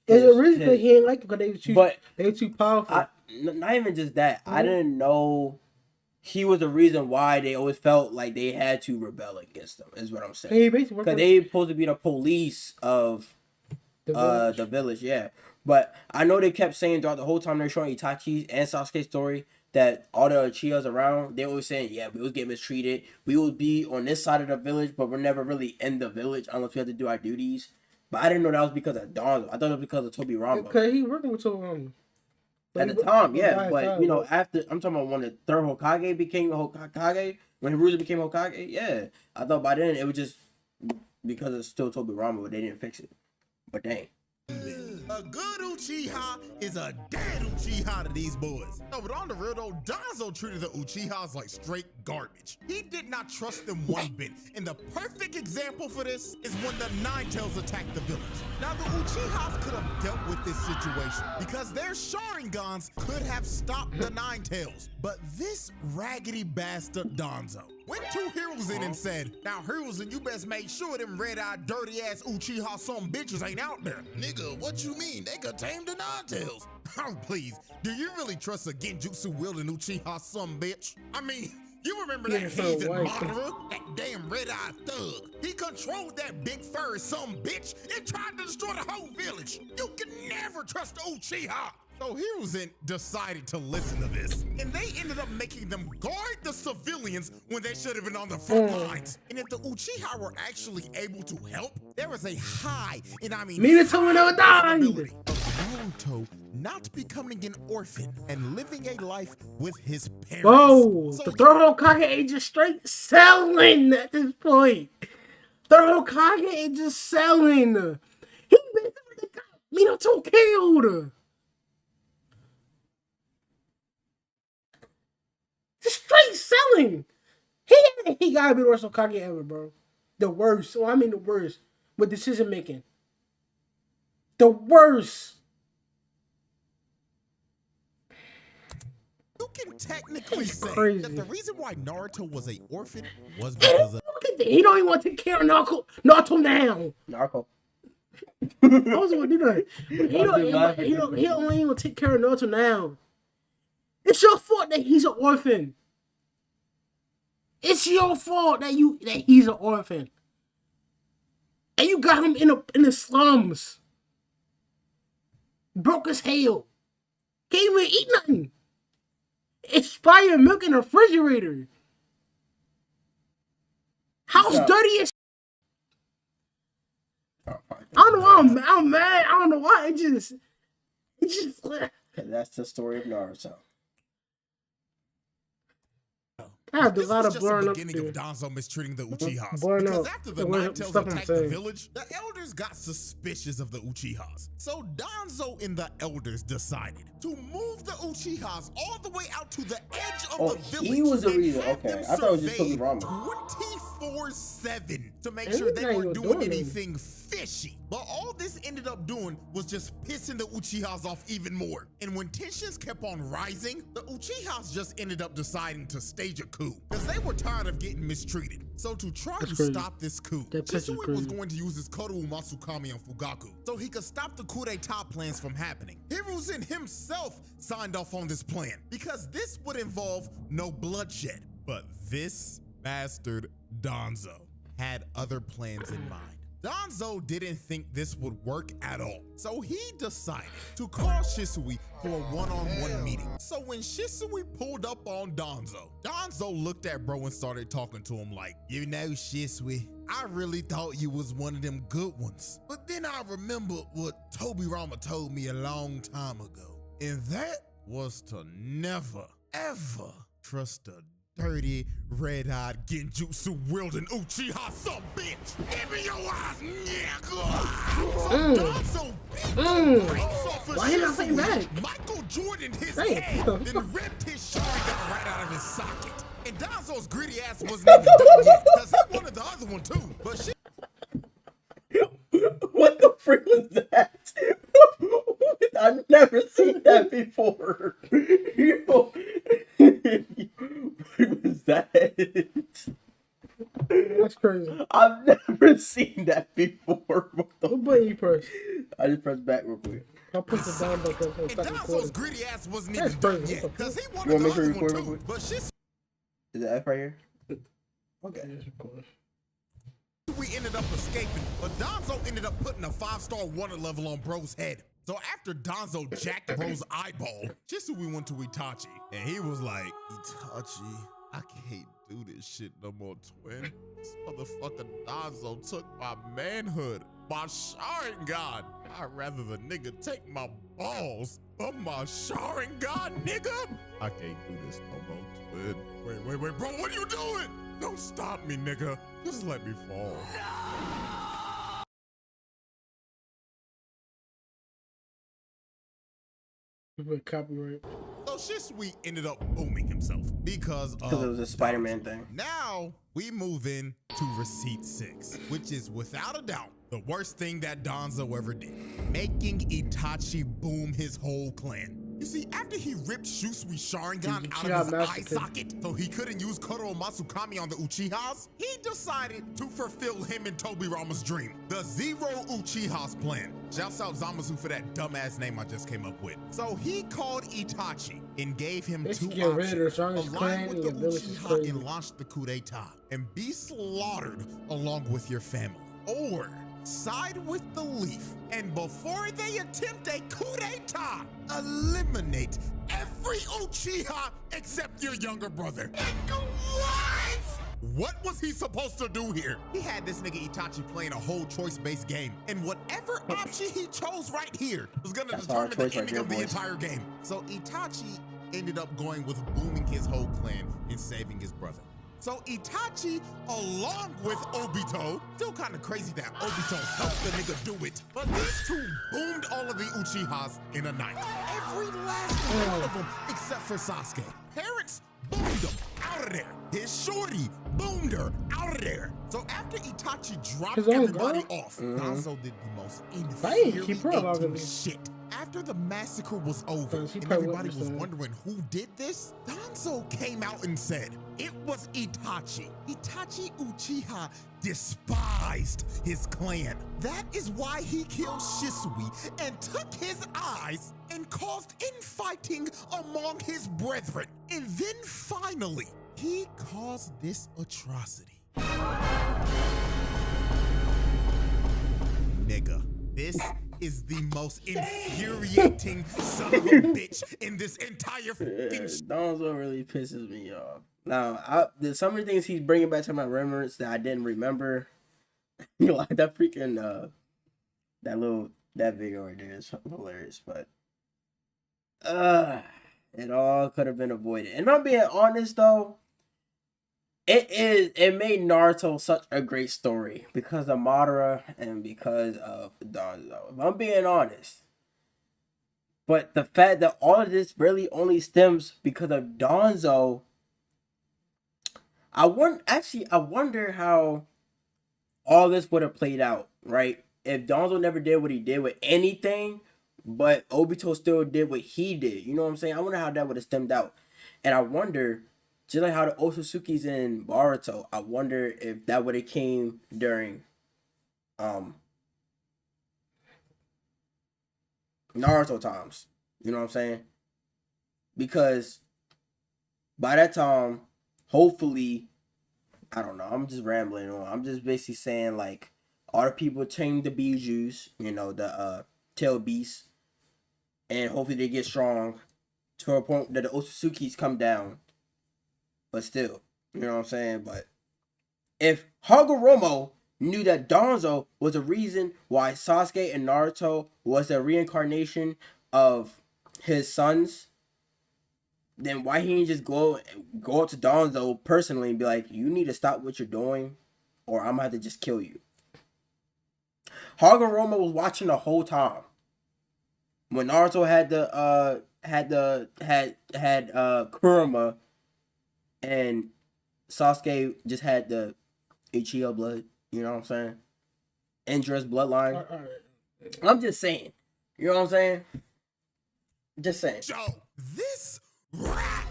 There's a his- reason that his- he ain't like it because they were too powerful. Not even just that. I didn't know he was the reason why they always felt like they had to rebel against them. Is what I'm saying. He basically Because they supposed to be the police of the village, yeah. But I know they kept saying throughout the whole time they're showing Itachi and Sasuke's story that all the Uchihas around, they always saying, yeah, we was getting mistreated. We would be on this side of the village, but we're never really in the village unless we have to do our duties. But I didn't know that was because of Danzo. I thought it was because of Toby Rama. Because he working with Toby. At the time, yeah. But, you know, after, I'm talking about when the third Hokage became Hokage, when Hiruzen became Hokage, yeah. I thought by then it was just because it's still Toby Rama, but they didn't fix it. But dang. A good Uchiha is a dead Uchiha to these boys. No, but on the real though, Danzo treated the Uchihas like straight garbage. He did not trust them one bit. And the perfect example for this is when the Nine Tails attacked the village. Now the Uchihas could have dealt with this situation because their Sharingans could have stopped the Nine Tails. But this raggedy bastard Danzo went to Hiruzen and said, now Hiruzen, you best make sure them red-eyed, dirty-ass Uchiha some bitches ain't out there. Nigga, what you mean? They could tame the Nine-Tails. Oh, please. Do you really trust a Genjutsu-wielding Uchiha some bitch? I mean, you remember that heathen Madara? That damn red-eyed thug. He controlled that big furry some bitch and tried to destroy the whole village. You can never trust Uchiha. So Hiruzen decided to listen to this, and they ended up making them guard the civilians when they should have been on the front lines. And if the Uchiha were actually able to help, there was a high, and I mean Minato never died. probability of Naruto not becoming an orphan and living a life with his parents. Whoa, So the third Hokage ain't just straight selling at this point. Third Hokage ain't just selling. He basically got Minato killed. Just straight selling. He gotta be the worst Hokage ever, bro. The worst. Well, I mean the worst with decision making. The worst. you can technically That's say crazy. that the reason why Naruto was an orphan was because of Look at that. He don't even want to take care of Naruto now. Narco. I was gonna do that. He don't even take care of Naruto now. It's your fault that he's an orphan. It's your fault that he's an orphan. And you got him in the slums. Broke as hell. Can't even eat nothing. Expired milk in the refrigerator. House Yeah. dirty as I don't know why I'm mad. I don't know why. It just That's the story of Naruto. I have a This lot was of just the blurring up beginning there. of Danzo mistreating the Uchihas. Blurring Because up after the the way- Nine Tails stuff I'm attacked the saying. village, the elders got suspicious of the Uchihas. So Danzo and the elders decided to move the Uchihas all the way out to the edge of Oh, the village. he was the and reason. have Okay, them I thought it was just surveyed Tobirama. 24/7 to make And sure he's they not weren't even doing doing anything fishy. But all this ended up doing was just pissing the Uchihas off even more. And when tensions kept on rising, the Uchihas just ended up deciding to stage a coup because they were tired of getting mistreated. So to try That's to crazy. stop this coup, That picture's Shisui was crazy. going to use his Koru Masukami on Fugaku so he could stop the coup d'etat plans from happening. Hiruzen himself signed off on this plan because this would involve no bloodshed. But this bastard Danzo had other plans in mind. Danzo didn't think this would work at all, so he decided to call Shisui for a one-on-one meeting. So when Shisui pulled up on Danzo, Danzo looked at bro and started talking to him like, you know, Shisui, I really thought you was one of them good ones. But then I remembered what Tobirama told me a long time ago, and that was to never, ever trust a dirty, red-eyed, genjutsu wielding Uchiha some bitch. Give me your eyes, nigga. Danzo beat the brakes off of Why he not Shisui. saying that? Michael Jordan his Hey. head, then ripped his Sharingan right out of his socket. And Danzo's greedy ass wasn't even done yet, because he wanted the other one too. But shit. What the frick was that? I've never seen that before. Yo, what was that? That's crazy. I've never seen that before. What the What button you press? I just pressed back real quick. I'll put the down button so And it's not Danzo's recording. greedy ass wasn't That's even done crazy. yet, What the because he You wanted wanna the make sure other you one record real too. quick? But shit. Is that F right here? Okay, it's recording. We ended up escaping, but Danzo ended up putting a 5-star wonder level on bro's head. So after Danzo jacked bro's eyeball, Shisui went to Itachi, and he was like, Itachi, I can't do this shit no more, twin. This motherfucker Danzo took my manhood, my Sharingan. I'd rather the nigga take my balls from my Sharingan, nigga. I can't do this no more, twin. Wait, bro, what are you doing? Don't stop me, nigga. Just let me fall. Copyright. So Shisui ended up booming himself because Because it was a Spider-Man Danzo. thing. Now we move in to receipt 6, which is without a doubt the worst thing that Danzo ever did, making Itachi boom his whole clan. You see, after he ripped Shusui's Sharingan out of his eye massacre. socket so he couldn't use Koro Masukami on the Uchihas, he decided to fulfill him and Tobirama's dream, the Zero Uchihas plan. Shouts out Zamasu for that dumbass name I just came up with. So he called Itachi and gave him They should 2 get rid of the options. strongest Align clan with in the the village is Uchiha crazy. and launch the coup d'etat and be slaughtered along with your family. Or side with the Leaf, and before they attempt a coup d'etat, eliminate every Uchiha except your younger brother. What was he supposed to do here? He had this nigga Itachi playing a whole choice-based game, and whatever option he chose right here was gonna That's our determine the choice right ending here, of the boys. entire game. So Itachi ended up going with booming his whole clan and saving his brother. So Itachi, along with Obito, still kind of crazy that Obito helped the nigga do it, but these two boomed all of the Uchihas in a night. Every last one of them except for Sasuke. Parents boomed him out of there. His shorty boomed her out of there. So after Itachi dropped His own everybody girl? off, Danzo did the most Dang, keep her alive, infuriating really. shit. After the massacre was over She and probably everybody was witnessed that. wondering who did this, Danzo came out and said it was Itachi. Itachi Uchiha despised his clan. That is why he killed Shisui and took his eyes and caused infighting among his brethren. And then finally, he caused this atrocity. Nigga, this is the most infuriating son of a bitch in this entire fucking Danzo really pisses me off. Now, there's some of the things he's bringing back to my remembrance that I didn't remember. You know, like that freaking that video right there is hilarious, but it all could have been avoided. And if I'm being honest though, It made Naruto such a great story because of Madara and because of Danzo. If I'm being honest. But the fact that all of this really only stems because of Danzo, I wonder how all this would have played out, right? If Danzo never did what he did with anything, but Obito still did what he did. You know what I'm saying? I wonder how that would have stemmed out. And I wonder, just like how the Otsutsuki's in Boruto, I wonder if that would have came during Naruto times. You know what I'm saying? Because by that time, hopefully, I don't know, I'm just rambling on. I'm just basically saying, like, all the people tamed the Bijus, you know, the tail beasts, and hopefully they get strong to a point that the Otsutsukis come down. But still, you know what I'm saying? But if Hagoromo knew that Danzo was the reason why Sasuke and Naruto was a reincarnation of his sons, then why he didn't just go up to Danzo personally and be like, you need to stop what you're doing or I'm gonna have to just kill you. Hagoromo was watching the whole time. When Naruto had Kurama and Sasuke just had the Uchiha blood, you know what I'm saying? Injurious bloodline. I'm just saying. You know what I'm saying? Just saying. Joe, this rat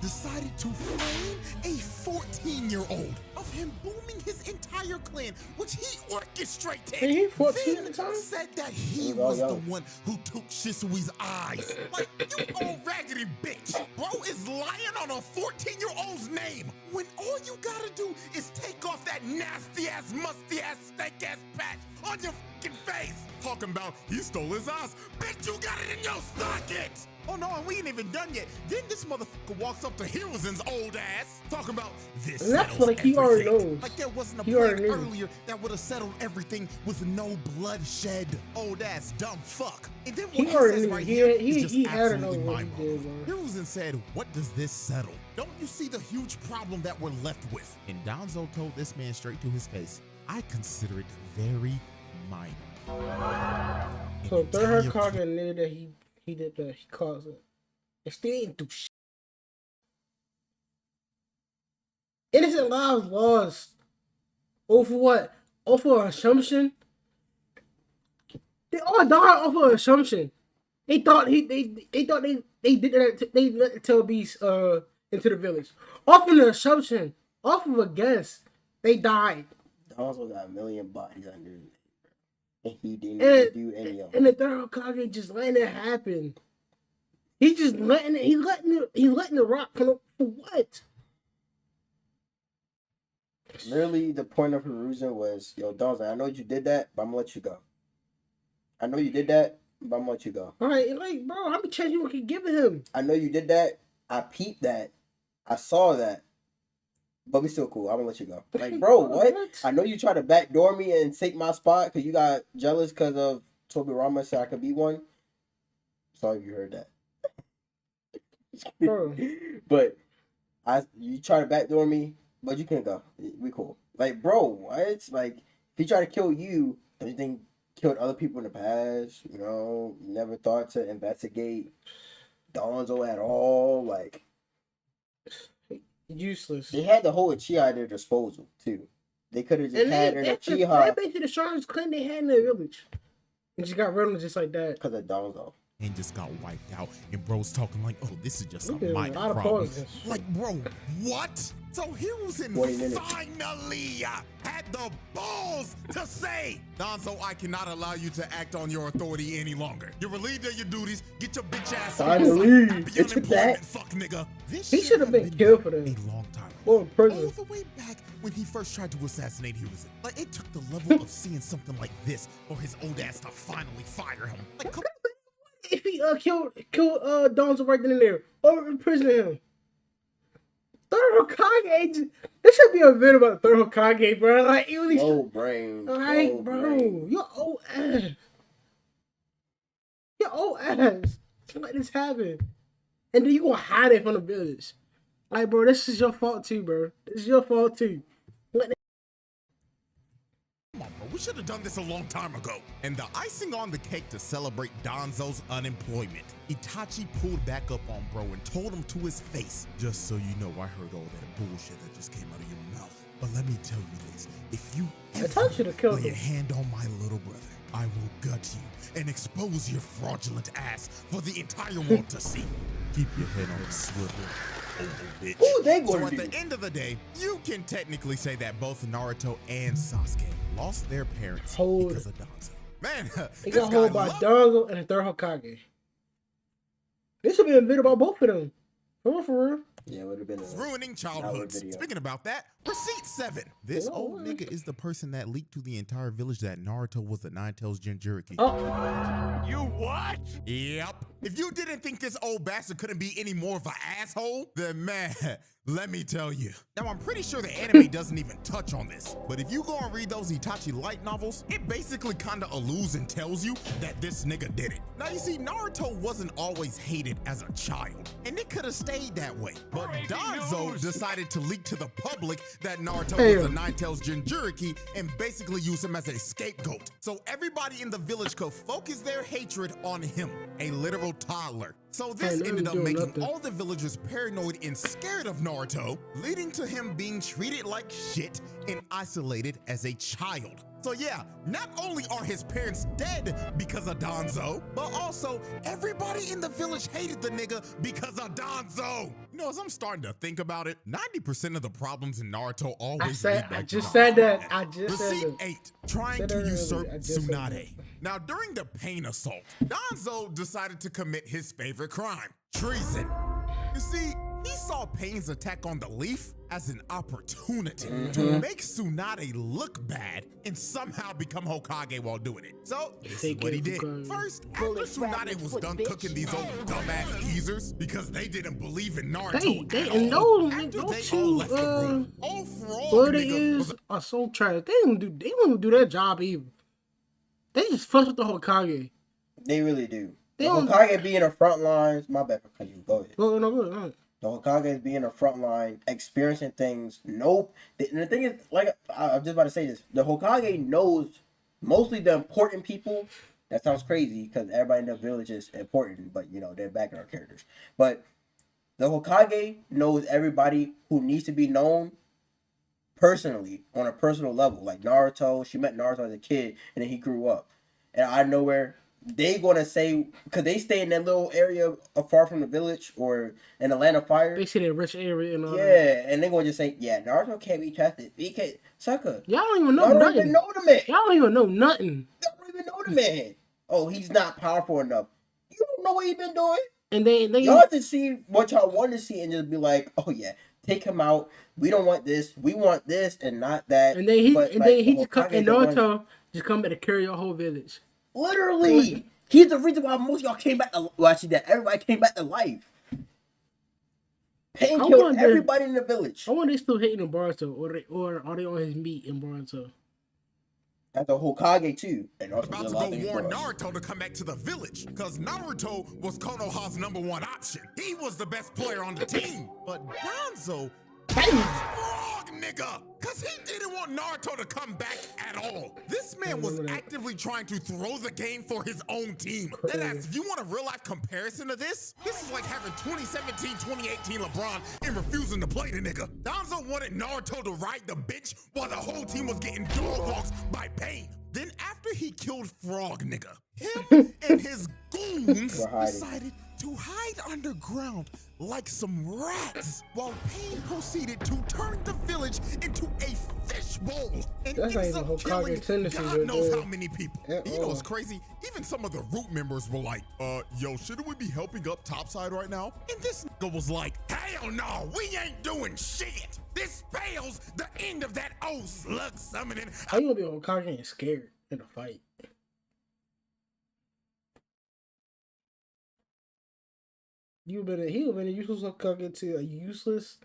decided to frame a 14-year-old of him booming his entire clan, which he orchestrated. He 14 at the Then time? said that he was the one who took Shisui's eyes. Like, you old raggedy bitch. Bro is lying on a 14-year-old's name when all you gotta do is take off that nasty-ass, musty-ass, stank-ass patch on your fucking face. Talking about he stole his eyes. Bitch, you got it in your socket. Oh no, and we ain't even done yet. Then this motherfucker walks up to Hiruzen's old ass, talking about this. And that's settles like he already everything. knows. Like there wasn't a He already plague knew. earlier that would have settled everything with no bloodshed. Old ass dumb fuck. And then what He he already says knew. right He- here he- is just he had to know absolutely what he did, mind-blowing. bro. Hiruzen said, "What does this settle? Don't you see the huge problem that we're left with?" And Danzo told this man straight to his face, "I consider it very minor." So An Third entire Hokage knew that he did that. He caused it. They still didn't do shit. Innocent lives lost. Over what? Over assumption? They all died off of assumption. They thought they did that. They let the tail beast into the village off of an assumption, off of a guess. They died. Danzo got a million bodies under him. And he didn't even do any of it. And the Third Hokage just letting it happen. He's just letting it. He's letting it rock for what? Literally, the point of Hiruzen was, yo, Danzo, I know you did that, but I'm gonna let you go. I know you did that, but I'm gonna let you go. All right, like, bro, how many chances you can give him? I know you did that. I peeped that. I saw that. But we still cool. I'm gonna let you go. Like, bro, what? I know you tried to backdoor me and take my spot because you got jealous because of Tobirama said I could be one. Sorry if you heard that. Bro. But you try to backdoor me, but you can't go. We cool. Like, bro, what? Like, if he tried to kill you, don't you think killed other people in the past? You know, never thought to investigate Danzo at all. Like, Useless. they had the whole Uchiha at their disposal too. They could have just had an They Uchiha basically the strongest clan they had in the village. And just got rid of them just like that. because of Danzo. and just got wiped out. And bro's talking like, oh, this is just a did a minor lot of problem. pauses. Like, bro, what? So Hiruzen 20 minutes. finally had the balls to say, Danzo, I cannot allow you to act on your authority any longer. You're relieved of your duties. Get your bitch ass Finally, Be it took that. unemployment, fuck nigga. This He shit should have been killed for this. a long time. Or in prison. All the way back when he first tried to assassinate Hiruzen. Like, it took the level of seeing something like this for his old ass to finally fire him. Like, come If he killed Danzo right then and there, or imprison him. Third Hokage, there should be a video about the Third Hokage, bro. Like, it really Oh, brain. like, Oh, bro, brain. your old ass. Your old ass. Just let this happen. And then you gonna hide it from the village. Like, bro, this is your fault too, bro. This is your fault too. Come on, bro. We should have done this a long time ago. And the icing on the cake to celebrate Danzo's unemployment, Itachi pulled back up on bro and told him to his face, "Just so you know, I heard all that bullshit that just came out of your mouth. But let me tell you this, if you Itachi should have killed lay a him. hand on my little brother, I will gut you and expose your fraudulent ass for the entire world to see. Keep your head on the swivel, old bitch." Who they So gonna at do? the end of the day, you can technically say that both Naruto and Sasuke lost their parents because of Danzo. Man, They this got guy hold by loved- Danzo and the Third Hokage. This should be a video about both of them. For real. Yeah, it would have been ruining childhoods. video. Speaking about that, receipt 7. This Oh, old nigga is the person that leaked to the entire village that Naruto was the Nine-Tails Jinchuriki. Oh, You what? Yep. If you didn't think this old bastard couldn't be any more of an asshole, then man, let me tell you. Now, I'm pretty sure the anime doesn't even touch on this, but if you go and read those Itachi light novels, it basically kind of alludes and tells you that this nigga did it. Now, you see, Naruto wasn't always hated as a child, and it could have stayed that way. But Danzo decided to leak to the public that Naruto was the Nine-Tails Jinchuriki and basically use him as a scapegoat. So everybody in the village could focus their hatred on him, a literal toddler. So this Hey, ended up doing making nothing. all the villagers paranoid and scared of Naruto, leading to him being treated like shit and isolated as a child. So yeah, not only are his parents dead because of Danzo, but also everybody in the village hated the nigga because of Danzo. You know, as I'm starting to think about it, 90% of the problems in Naruto always lead back I to just Danzo. said that. I just said Receipt that. 8, trying Said to that earlier. usurp I just said Tsunade. Now, during the pain assault, Danzo decided to commit his favorite crime, treason. You see, he saw Pain's attack on the leaf as an opportunity to make Tsunade look bad and somehow become Hokage while doing it. So, this is what he did. First, after Tsunade was done cooking these old dumbass geezers because they didn't believe in Naruto They at and all, those after don't they all you left the room, old frog what it nigga is was are so trash. They don't even do their job either. They just fuss with the Hokage. They really do. They The don't- Hokage be in the front lines. My bad for cutting you. Go ahead. Go. The Hokage be in the front line, experiencing things. Nope. And the thing is, like I'm just about to say this, the Hokage knows mostly the important people. That sounds crazy because everybody in the village is important, but you know they're background characters. But the Hokage knows everybody who needs to be known personally on a personal level. Like Naruto, she met Naruto as a kid, and then he grew up. And I know where they gonna say, because they stay in that little area far from the village or in the land of fire. They see that rich area and all that. Yeah, and they gonna just say, yeah, Naruto can't be trusted. He can't, sucker. Y'all don't even know Y'all don't nothing. even know the man. Y'all don't even know nothing. Y'all don't even know the man. Oh, he's not powerful enough. You don't know what he been doing. And they Y'all have to see what y'all want to see and just be like, oh yeah, take him out. We don't want this. We want this and not that. and then he But, and like, then he the just come Hokage and the one- Naruto just come back to carry your whole village. Literally, he's the reason why most of y'all came back to. Well, actually, that everybody came back to life. Pain I killed wonder- everybody in the village. I wonder they still hating on Boruto or are they on his meat in Boruto? That's the Hokage too. And also about did to a lot go of things warn for us. Naruto to come back to the village because Naruto was Konoha's #1 option. He was the best player on the team. But Danzo, frog nigga, because he didn't want Naruto to come back at all. This man was actively trying to throw the game for his own team. Deadass, if you want a real life comparison to this is like having 2017, 2018 LeBron and refusing to play the nigga. Danzo wanted Naruto to ride the bitch while the whole team was getting dog walks by Pain. Then after he killed Frog nigga, him and his goons We're hiding. decided to hide underground like some rats while Pain proceeded to turn the village into a fishbowl and That's not ends even up Hokage killing tendencies God right knows there. how many people. At And you know all. what's crazy? Even some of the root members were like, yo, shouldn't we be helping up topside right now? And this nigga was like, hell no, we ain't doing shit. This spells the end of that old slug summoning. How you gonna be Hokage and scared in a fight? He would been a useless Hokage to a useless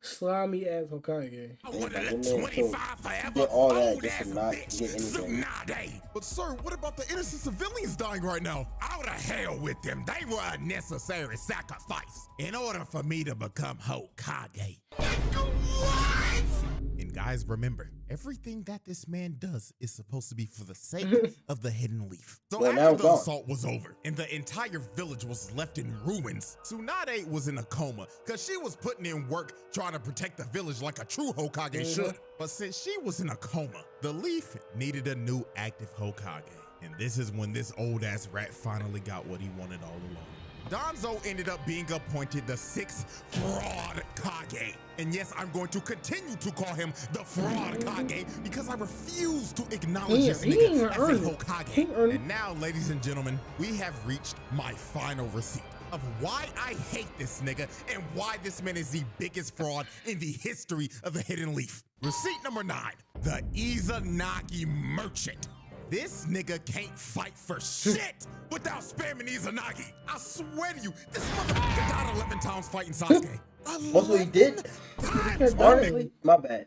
Slimy ass Hokage. I want to Like, live man, 25 forever. get all that Old just to ass not bitch. get anything. Tsunade. But sir, what about the innocent civilians dying right now? Out of hell with them. They were a necessary sacrifice in order for me to become Hokage. What? And guys, remember, everything that this man does is supposed to be for the sake of the hidden leaf. So Well, now after it's the gone. assault was over and the entire village was left in ruins, Tsunade was in a coma because she was putting in work trying to protect the village like a true Hokage should. But since she was in a coma, the leaf needed a new active Hokage. And this is when this old ass rat finally got what he wanted all along. Danzo ended up being appointed the 6th Fraud Kage. And yes, I'm going to continue to call him the Fraud Kage because I refuse to acknowledge this nigga as a Hokage. And now, ladies and gentlemen, we have reached my final receipt of why I hate this nigga and why this man is the biggest fraud in the history of the Hidden Leaf. Receipt number 9, the Izanagi Merchant. This nigga can't fight for shit without spamming Izanagi. I swear to you, this motherfucker died 11 times fighting Sasuke. Also, he did. Honestly, my bad.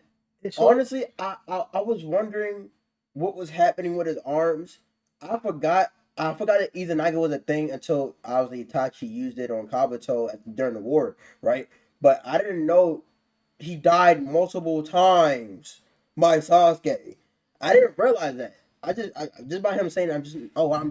Honestly, I was wondering what was happening with his arms. I forgot that Izanagi was a thing until obviously Itachi used it on Kabuto during the war, right? But I didn't know he died multiple times by Sasuke. I didn't realize that. I just by him saying I'm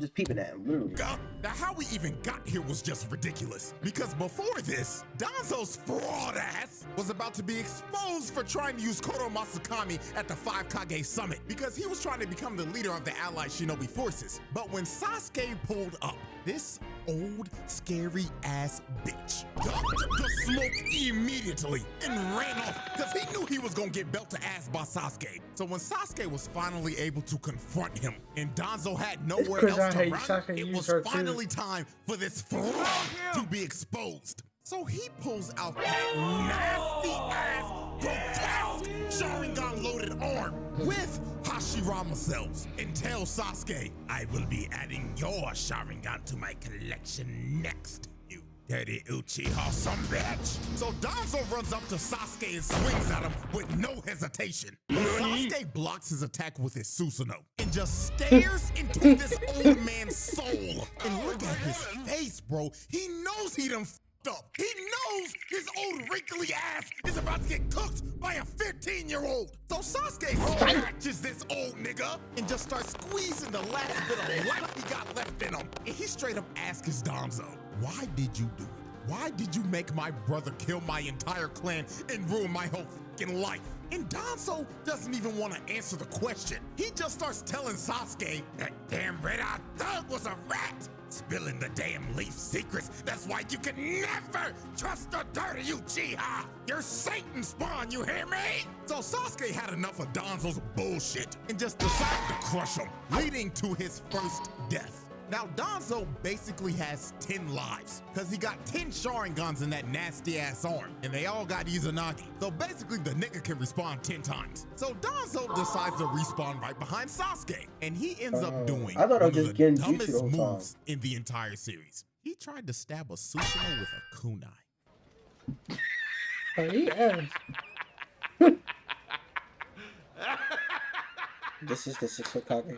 just peeping at him, literally. Now how we even got here was just ridiculous. Because before this, Danzo's fraud ass was about to be exposed for trying to use Kodo Masakami at the 5 Kage Summit because he was trying to become the leader of the allied shinobi forces. But when Sasuke pulled up, this old, scary ass bitch ducked the smoke immediately and ran off because he knew he was gonna get belt to ass by Sasuke. So when Sasuke was finally able to confront him and Danzo had nowhere else to run, it was finally time for this fraud to be exposed. So he pulls out that nasty ass, grotesque Sharingan loaded arm with Hashirama cells and tells Sasuke, I will be adding your Sharingan to my collection next, you dirty Uchiha some bitch. So Danzo runs up to Sasuke and swings at him with no hesitation. But Sasuke blocks his attack with his Susanoo and just stares into this old man's soul. And look at his face, bro. He knows he done up. He knows his old wrinkly ass is about to get cooked by a 15-year-old. So Sasuke scratches this old nigga and just starts squeezing the last bit of life he got left in him. And he straight up asks Danzo, why did you do it? Why did you make my brother kill my entire clan and ruin my whole fucking life? And Danzo doesn't even want to answer the question. He just starts telling Sasuke, that damn red-eyed thug was a rat, spilling the damn leaf secrets. That's why you can never trust the dirty Uchiha. You're Satan spawn, you hear me? So Sasuke had enough of Danzo's bullshit and just decided to crush him, leading to his first death. Now, Danzo basically has 10 lives, because he got 10 Sharingans in that nasty-ass arm, and they all got Izanagi. So basically, the nigga can respawn 10 times. So Danzo decides to respawn right behind Sasuke, and he ends up doing I thought I was one just of the getting dumbest Jutsu the whole time. moves in the entire series. He tried to stab a Susanoo with a kunai. Oh, he ass. This is the 6th Hokage.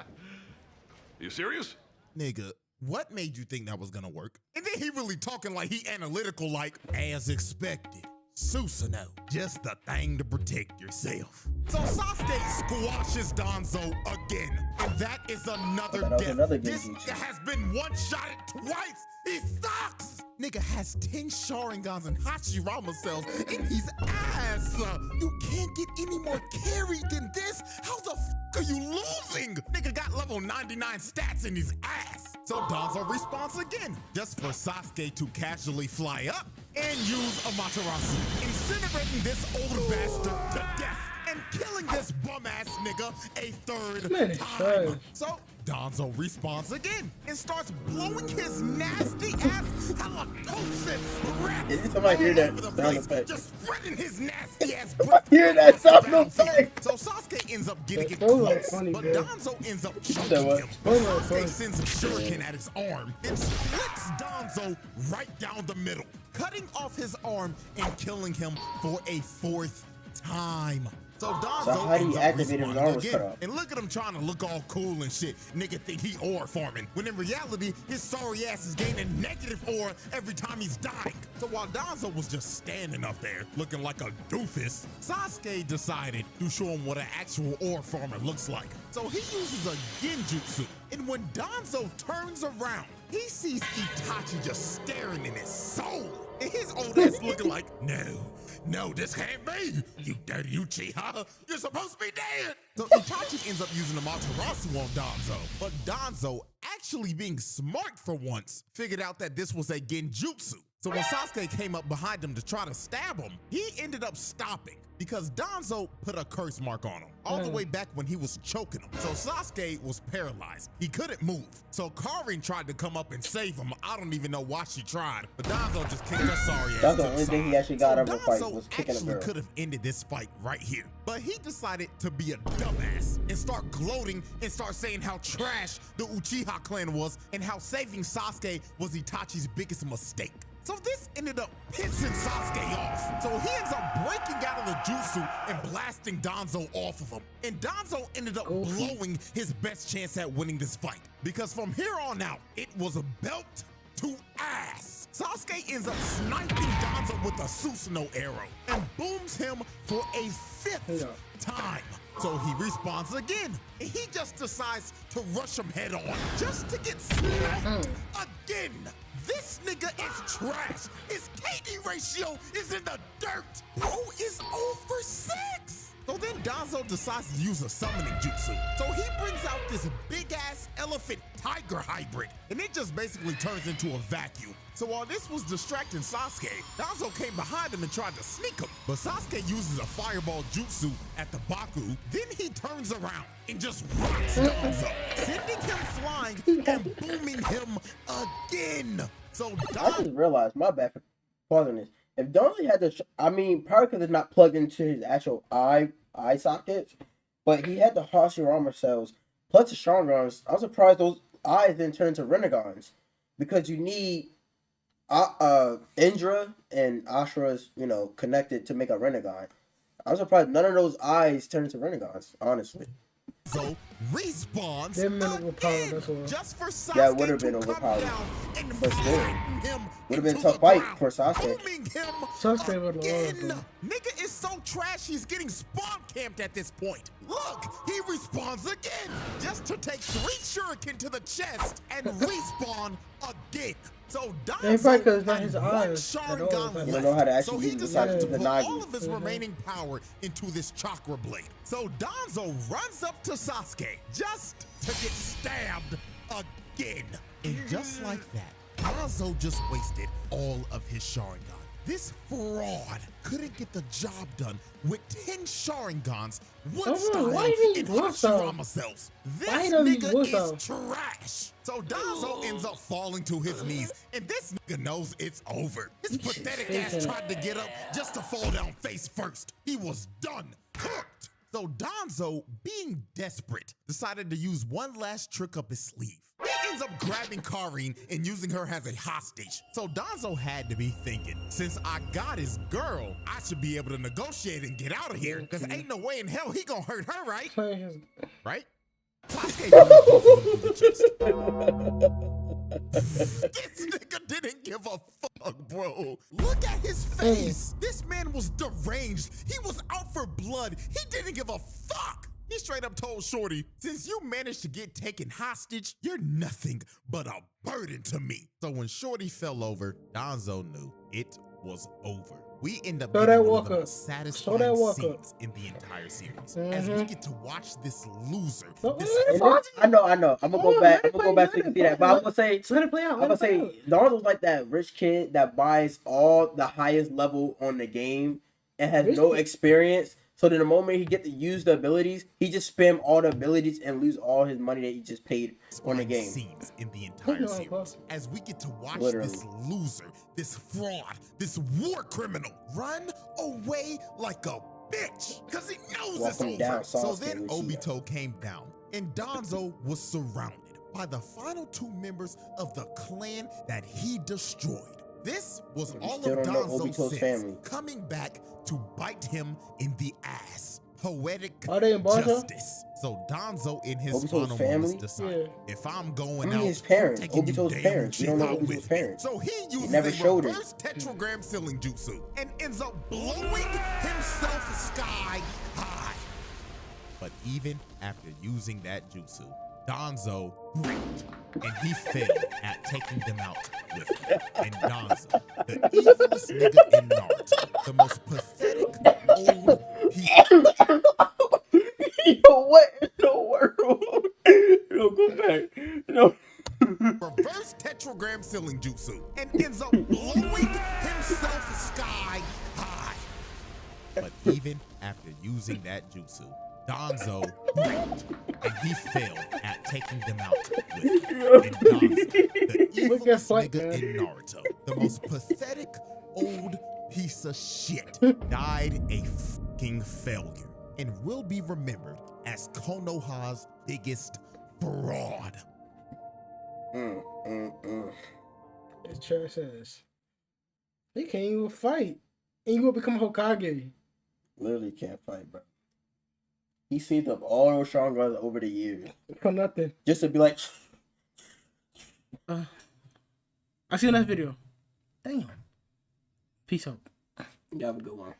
You serious? Nigga, what made you think that was gonna work? And then he really talking like he analytical, like, as expected. Susanoo, just the thing to protect yourself. So Sasuke squashes Danzo again, and that is another That was death. another This Genjutsu. nigga has been one-shotted twice. He sucks. Nigga has 10 Sharingans and Hashirama cells in his ass. You can't get any more carried than this. How the f are you losing? Nigga got level 99 stats in his ass. So Danzo responds again, just for Sasuke to casually fly up and use Amaterasu, incinerating this old bastard to death and killing this bum-ass nigga a third Man, it's time. trash. So Danzo responds again and starts blowing his nasty ass halitosis breath Every time I hear that all over the sound place, effect. just spreading his nasty ass I breath. hear that sound effect. So Sasuke ends up getting it Those are close, funny, but bro. Danzo ends up That choking what? him. Those are funny. Sasuke sends a shuriken at his arm and splits Danzo right down the middle. cutting off his arm and killing him for a 4th time. So Danzo So how do you ends up activate his respawning arm was again. cut off? And look at him trying to look all cool and shit. Nigga think he ore farming, when in reality, his sorry ass is gaining negative ore every time he's dying. So while Danzo was just standing up there looking like a doofus, Sasuke decided to show him what an actual ore farmer looks like. So he uses a genjutsu, and when Danzo turns around, he sees Itachi just staring in his soul. And his old ass looking like, no, this can't be. You dirty Uchiha. You're supposed to be dead. So Itachi ends up using the Matarasu on Danzo. But Danzo, actually being smart for once, figured out that this was a genjutsu. So when Sasuke came up behind him to try to stab him, he ended up stopping because Danzo put a curse mark on him all the way back when he was choking him. So Sasuke was paralyzed. He couldn't move. So Karin tried to come up and save him. I don't even know why she tried, but Danzo just kicked her sorry ass. That's the only thing he actually got out of a fight Danzo was kicking a actually girl. could have ended this fight right here, but he decided to be a dumbass and start gloating and start saying how trash the Uchiha clan was and how saving Sasuke was Itachi's biggest mistake. So this ended up pissing Sasuke off. So he ends up breaking out of the jutsu and blasting Danzo off of him. And Danzo ended up blowing his best chance at winning this fight, because from here on out, it was a belt to ass. Sasuke ends up sniping Danzo with a Susanoo arrow and booms him for a 5th time. So he respawns again, and he just decides to rush him head on just to get slapped again. This nigga is trash. His KD ratio is in the dirt. Bro is over 6. So then Danzo decides to use a summoning jutsu. So he brings out this big ass elephant tiger hybrid, and it just basically turns into a vacuum. So while this was distracting Sasuke, Danzo came behind him and tried to sneak him. But Sasuke uses a fireball jutsu at the Baku, then he turns around and just rocks Danzo, sending him flying and booming him again. So I just realized, my bad for pausing this. If Danzo had the, probably because it's not plugged into his actual eye sockets, but he had the Hashirama cells plus the Sharingans. I'm surprised those eyes didn't turn into Renegons, because you need Indra and Ashura's, connected to make a Renegon. I'm surprised none of those eyes turned into Renegons, honestly. So respawns again, just for Sasuke That would have been to come overpowered. down and But still, flatten him would have been a into tough the fight ground, for Sasuke. booming him Sasuke would've again. lost, Nigga is so trash, he's getting spawn camped at this point. Look, he respawns again just to take 3 shuriken to the chest and respawn again. So It's probably 'cause Danzo it's not had his 1 eyes at all. Sharingan You left, don't know how to so actually he use decided to the put Nagi. all of his remaining power into this chakra blade. So Danzo runs up to Sasuke just to get stabbed again. And just like that, Hanzo just wasted all of his Sharingan. This fraud couldn't get the job done with 10 Sharingans, 1 style, why didn't and he Wusso? Hashirama cells. This Why don't he nigga Wusso? is trash. So Danzo ends up falling to his knees, and this nigga knows it's over. His pathetic ass tried to get up just to fall down face first. He was done, cooked. So Danzo, being desperate, decided to use one last trick up his sleeve. He ends up grabbing Karin and using her as a hostage. So Danzo had to be thinking, since I got his girl, I should be able to negotiate and get out of here, because ain't no way in hell he gonna hurt her, right? Right? Sasuke through the chest. This nigga didn't give a fuck, bro. Look at his face. This man was deranged. He was out for blood. He didn't give a fuck. He straight up told Shorty, since you managed to get taken hostage, you're nothing but a burden to me. So when Shorty fell over, Danzo knew it was over. We end up getting one of the most satisfying scenes in the entire series, as we get to watch this loser. I know. I'm gonna go back. I'm gonna go back so you can see that. But I'm gonna say, Let it play out. I'm gonna say, Danzo's like that rich kid that buys all the highest level on the game and has no experience. So then the moment he get to use the abilities, he just spam all the abilities and lose all his money that he just paid on the game. Scenes in the entire series, as we get to watch this loser, this fraud, this war criminal run away like a bitch, because he knows it's over. So then Obito came down, and Danzo was surrounded by the final 2 members of the clan that he destroyed. This was all still of don't know Danzo's Obito's sins family. coming back to bite him in the ass. Poetic Are they in Barca? justice. So Danzo in his Obito's final family? moments decided, if I'm going out, his parents. I'm taking you Obito's damn parents. We don't know Uchiha Obito's with me. parents. So he uses never a showed it. reverse tetragram ceiling jutsu and ends up blowing himself sky high. But even after using that jutsu, Danzo blinked, and he failed at taking them out with him. And Danzo, the evilest nigga in Naruto, the most pathetic old Yo, what in the world? Yo, go back. No. reverse tetragram ceiling jutsu and ends up blowing himself sky high. But even after using that jutsu, Danzo blinked, and he failed at taking them out with him. And Danzo, the evilest nigga in Naruto, the most pathetic old piece of shit, died a fucking failure and will be remembered as Konoha's biggest fraud. This chair says he can't even fight, and you will become Hokage. Literally can't fight, bro. He saved up all those strong guys over the years. For nothing. Just to be like, I see you next video. Damn. Peace out. you have a good one.